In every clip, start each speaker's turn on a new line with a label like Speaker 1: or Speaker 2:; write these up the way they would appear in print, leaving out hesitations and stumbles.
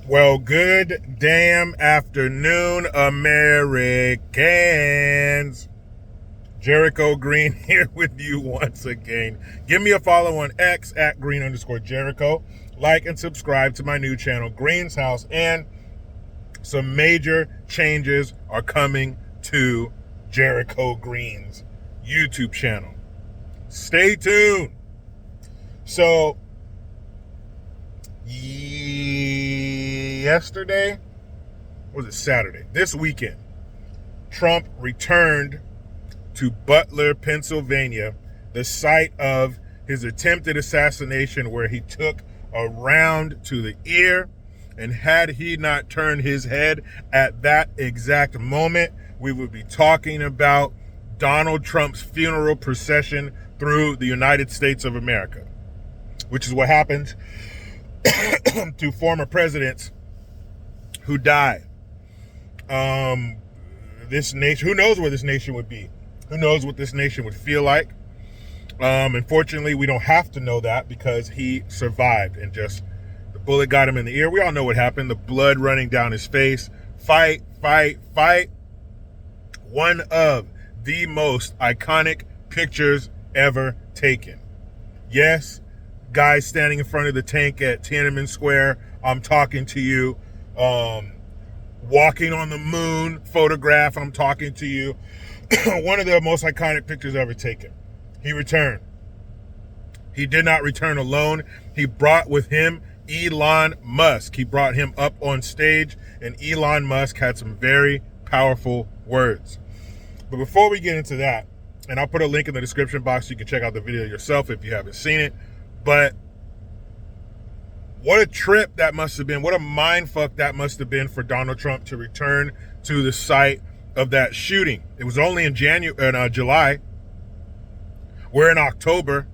Speaker 1: Well, good damn afternoon, Americans. Jericho Green here with you once again. Give me a follow on X at Green_Jericho. Like and subscribe to my new channel, Green's House. And some major changes are coming to Jericho Green's YouTube channel. Stay tuned. So, yesterday, was it Saturday? This weekend, Trump returned to Butler, Pennsylvania, the site of his attempted assassination, where he took a round to the ear. And had he not turned his head at that exact moment, we would be talking about Donald Trump's funeral procession through the United States of America, which is what happens to former presidents who die. This nation, who knows where this nation would be? Who knows what this nation would feel like? Unfortunately, we don't have to know that because he survived and just the bullet got him in the ear. We all know what happened. The blood running down his face. Fight, fight, fight. One of the most iconic pictures ever taken. Yes, guy standing in front of the tank at Tiananmen Square. I'm talking to you. Walking on the moon photograph. I'm talking to you. One of the most iconic pictures ever taken. He returned. He did not return alone. He brought with him Elon Musk. He brought him up on stage, and Elon Musk had some very powerful words. But before we get into that, and I'll put a link in the description box so you can check out the video yourself if you haven't seen it, but what a trip that must have been. What a mind fuck that must have been for Donald Trump to return to the site of that shooting. It was only in July. We're in October.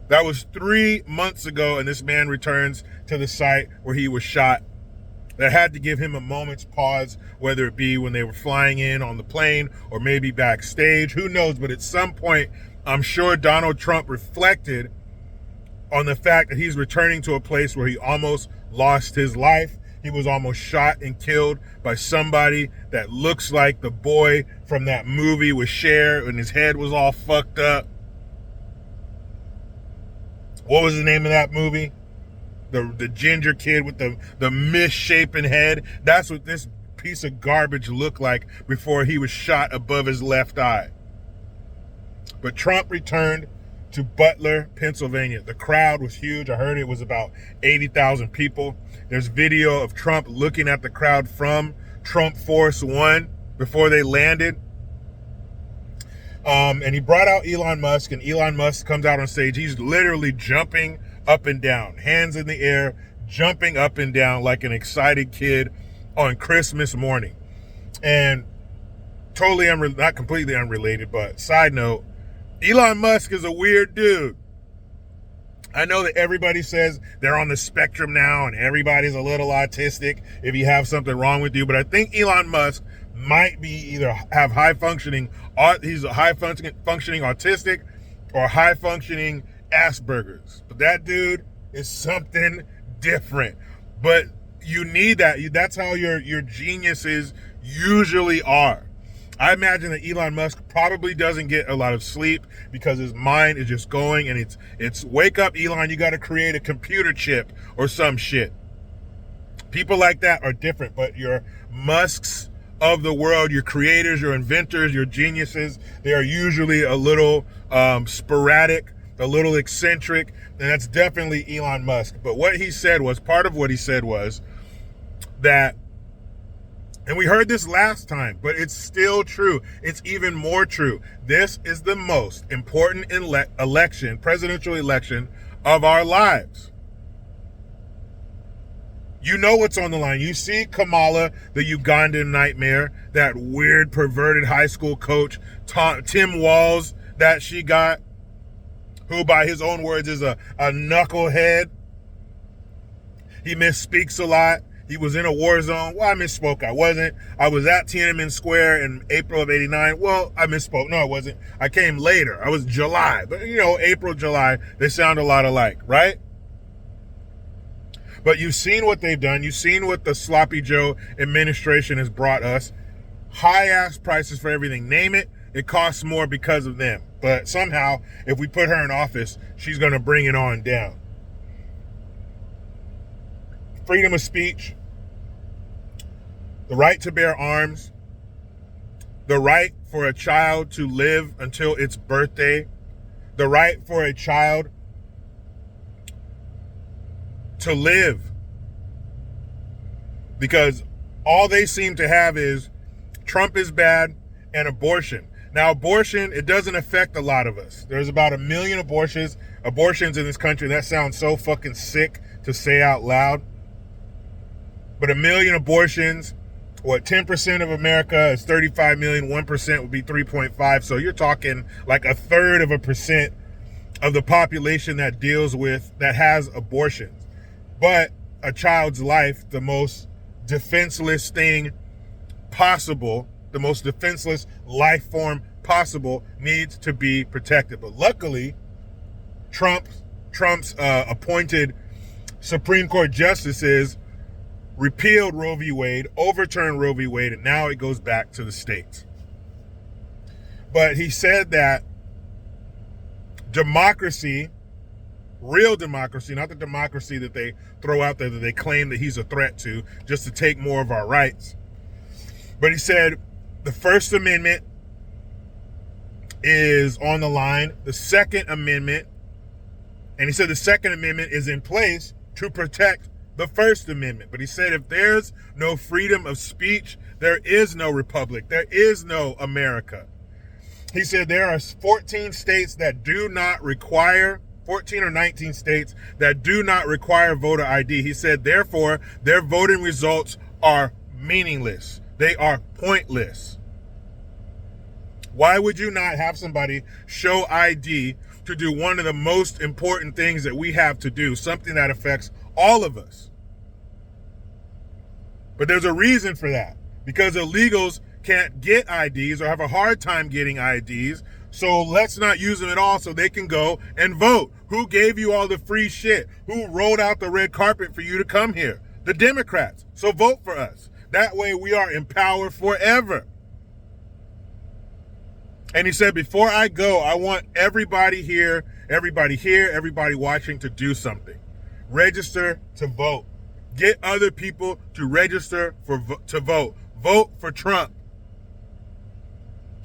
Speaker 1: That was 3 months ago, and this man returns to the site where he was shot. That had to give him a moment's pause, whether it be when they were flying in on the plane or maybe backstage. Who knows? But at some point, I'm sure Donald Trump reflected on the fact that he's returning to a place where he almost lost his life. He was almost shot and killed by somebody that looks like the boy from that movie with Cher, and his head was all fucked up. What was the name of that movie? The ginger kid with the misshapen head. That's what this piece of garbage looked like before he was shot above his left eye. But Trump returned to Butler, Pennsylvania. The crowd was huge. I heard it was about 80,000 people. There's video of Trump looking at the crowd from Trump Force One before they landed. And he brought out Elon Musk, and Elon Musk comes out on stage. He's literally jumping up and down, hands in the air, jumping up and down like an excited kid on Christmas morning. And totally not completely unrelated, but side note, Elon Musk is a weird dude. I know that everybody says they're on the spectrum now and everybody's a little autistic if you have something wrong with you, but I think Elon Musk might be either have he's a high functioning autistic or high functioning Asperger's. But that dude is something different. But you need that. That's how your geniuses usually are. I imagine that Elon Musk probably doesn't get a lot of sleep because his mind is just going, and it's wake up, Elon, you got to create a computer chip or some shit. People like that are different, but your Musks of the world, your creators, your inventors, your geniuses, they are usually a little sporadic, a little eccentric, and that's definitely Elon Musk. But what he said was, part of what he said was that, and we heard this last time, but it's still true. It's even more true. This is the most important presidential election of our lives. You know what's on the line. You see Kamala, the Ugandan nightmare, that weird perverted high school coach, Tim Walz, that she got, who by his own words is a knucklehead. He misspeaks a lot. He was in a war zone. Well, I misspoke. I wasn't. I was at Tiananmen Square in April of '89. Well, I misspoke. No, I wasn't. I came later. I was July. But, April, July, they sound a lot alike, right? But you've seen what they've done. You've seen what the sloppy Joe administration has brought us. High-ass prices for everything. Name it, it costs more because of them. But somehow, if we put her in office, she's going to bring it on down. Freedom of speech, the right to bear arms, the right for a child to live until its birthday, the right for a child to live. Because all they seem to have is Trump is bad and abortion. Now, abortion, it doesn't affect a lot of us. There's about 1 million abortions in this country. That sounds so fucking sick to say out loud. But 1 million abortions, 10% of America is 35 million, 1% would be 3.5. So you're talking like 1/3% of the population that has abortions. But a child's life, the most defenseless thing possible, the most defenseless life form possible, needs to be protected. But luckily, Trump's appointed Supreme Court justices repealed Roe v. Wade, overturned Roe v. Wade, and now it goes back to the states. But he said that democracy, real democracy, not the democracy that they throw out there that they claim that he's a threat to, just to take more of our rights. But he said the First Amendment is on the line, the Second Amendment, and he said the Second Amendment is in place to protect the First Amendment. But he said if there's no freedom of speech, there is no republic, there is no America. He said there are 14 states that do not require, 14 or 19 states that do not require voter ID. He said, therefore, their voting results are meaningless. They are pointless. Why would you not have somebody show ID to do one of the most important things that we have to do, something that affects all of us? But there's a reason for that, because illegals can't get IDs or have a hard time getting IDs. So let's not use them at all so they can go and vote. Who gave you all the free shit? Who rolled out the red carpet for you to come here? The Democrats. So vote for us. That way we are in power forever. And he said, before I go, I want everybody watching to do something. Register to vote. Get other people to register to vote. Vote for Trump.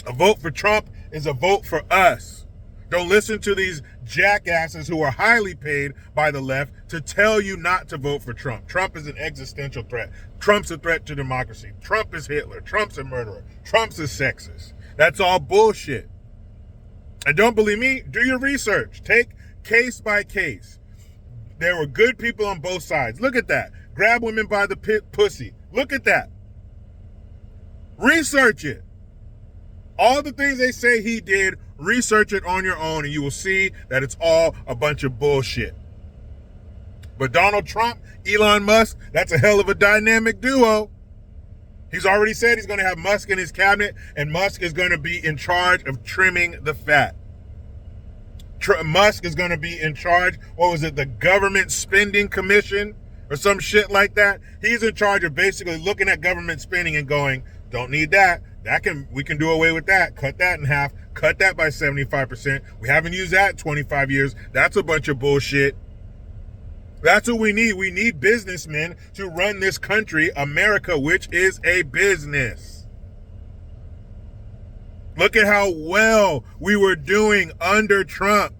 Speaker 1: A vote for Trump is a vote for us. Don't listen to these jackasses who are highly paid by the left to tell you not to vote for Trump. Trump is an existential threat. Trump's a threat to democracy. Trump is Hitler. Trump's a murderer. Trump's a sexist. That's all bullshit. And don't believe me? Do your research. Take case by case. There were good people on both sides. Look at that. Grab women by the pussy. Look at that. Research it. All the things they say he did, research it on your own and you will see that it's all a bunch of bullshit. But Donald Trump, Elon Musk, that's a hell of a dynamic duo. He's already said he's going to have Musk in his cabinet, and Musk is going to be in charge of trimming the fat. Musk is going to be in charge, the Government Spending Commission or some shit like that? He's in charge of basically looking at government spending and going, don't need that. We can do away with that. Cut that in half. Cut that by 75%. We haven't used that in 25 years. That's a bunch of bullshit. That's what we need. We need businessmen to run this country, America, which is a business. Look at how well we were doing under Trump.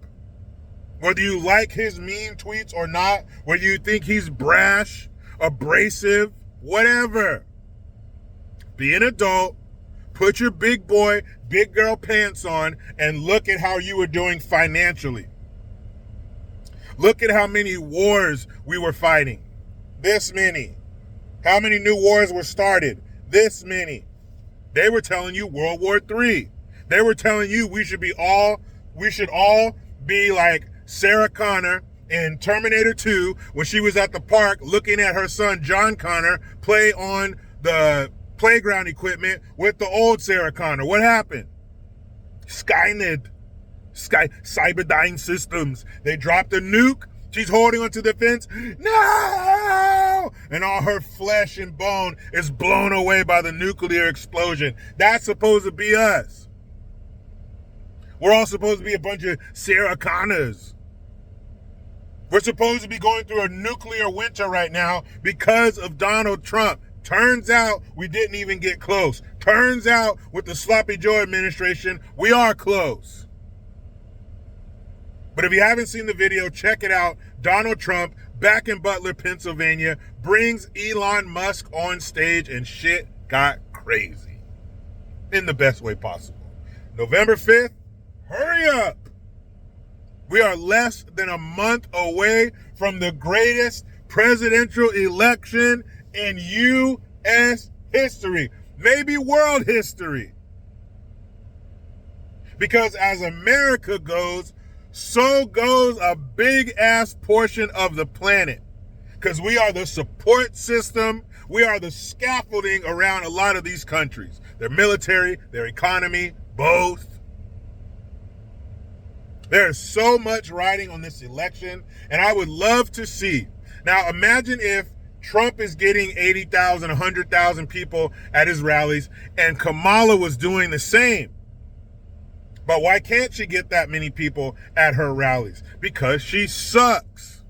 Speaker 1: Whether you like his mean tweets or not, whether you think he's brash, abrasive, whatever. Be an adult, put your big boy, big girl pants on, and look at how you were doing financially. Look at how many wars we were fighting. This many. How many new wars were started? This many. They were telling you World War III. They were telling you we should all be like Sarah Connor in Terminator 2 when she was at the park looking at her son John Connor play on the playground equipment with the old Sarah Connor. What happened? Cyberdyne Systems. They dropped a nuke She's holding onto the fence. No! And all her flesh and bone is blown away by the nuclear explosion. That's supposed to be us. We're all supposed to be a bunch of Sarah Connors. We're supposed to be going through a nuclear winter right now because of Donald Trump. Turns out we didn't even get close. Turns out with the Sloppy Joe administration, we are close. But if you haven't seen the video, check it out. Donald Trump, back in Butler, Pennsylvania, brings Elon Musk on stage and shit got crazy. In the best way possible. November 5th, hurry up. We are less than a month away from the greatest presidential election in U.S. history. Maybe world history. Because as America goes, so goes a big-ass portion of the planet. Because we are the support system. We are the scaffolding around a lot of these countries. Their military, their economy, both. There's so much riding on this election, and I would love to see. Now, imagine if Trump is getting 80,000, 100,000 people at his rallies, and Kamala was doing the same. But why can't she get that many people at her rallies? Because she sucks.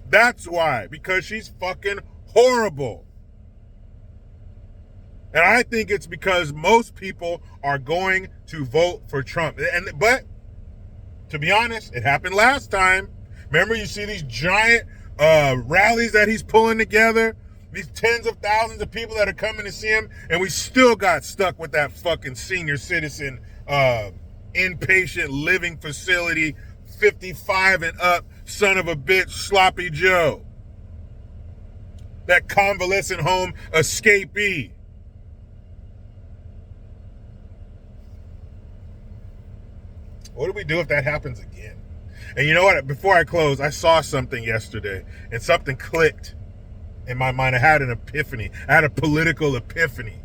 Speaker 1: That's why. Because she's fucking horrible. And I think it's because most people are going to vote for Trump. But to be honest, it happened last time. Remember, you see these giant rallies that he's pulling together? These tens of thousands of people that are coming to see him, and we still got stuck with that fucking senior citizen inpatient living facility, 55 and up, son of a bitch, Sloppy Joe. That convalescent home escapee. What do we do if that happens again? And you know what? Before I close, I saw something yesterday, and something clicked in my mind. I had an epiphany. I had a political epiphany.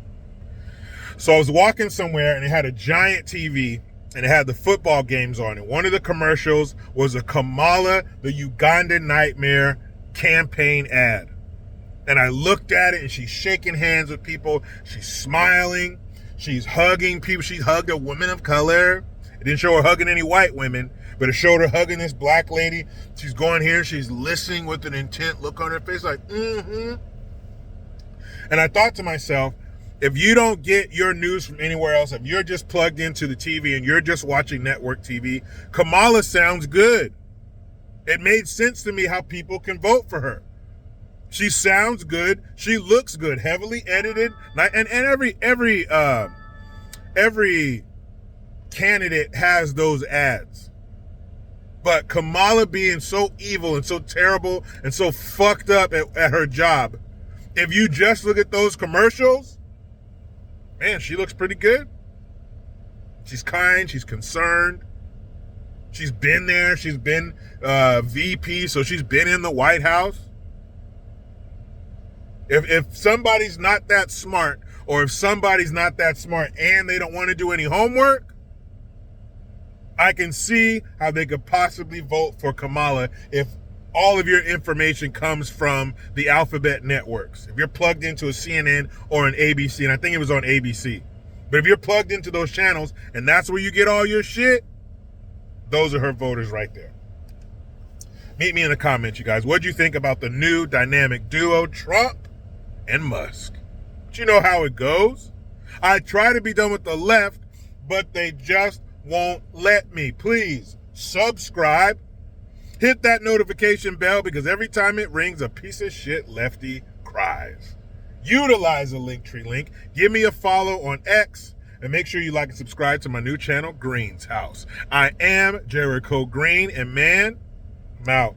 Speaker 1: So I was walking somewhere, and it had a giant TV, and it had the football games on it. One of the commercials was a Kamala, the Ugandan Nightmare campaign ad. And I looked at it, and she's shaking hands with people. She's smiling. She's hugging people. She hugged a woman of color. It didn't show her hugging any white women, but it showed her hugging this black lady. She's going here. She's listening with an intent look on her face like, mm-hmm. And I thought to myself, if you don't get your news from anywhere else, if you're just plugged into the TV and you're just watching network TV, Kamala sounds good. It made sense to me how people can vote for her. She sounds good. She looks good, heavily edited. And every candidate has those ads. But Kamala being so evil and so terrible and so fucked up at her job, if you just look at those commercials, man, she looks pretty good. She's kind. She's concerned. She's been there. She's been VP, so she's been in the White House. If somebody's not that smart, or if somebody's not that smart and they don't want to do any homework, I can see how they could possibly vote for Kamala if all of your information comes from the alphabet networks. If you're plugged into a CNN or an ABC, and I think it was on ABC. But if you're plugged into those channels and that's where you get all your shit, those are her voters right there. Meet me in the comments, you guys. What do you think about the new dynamic duo, Trump and Musk? But you know how it goes. I try to be done with the left, but they just won't let me. Please subscribe. Hit that notification bell, because every time it rings, a piece of shit lefty cries. Utilize the Linktree link. Give me a follow on X, and make sure you like and subscribe to my new channel, Green's House. I am Jericho Green, and man, I'm out.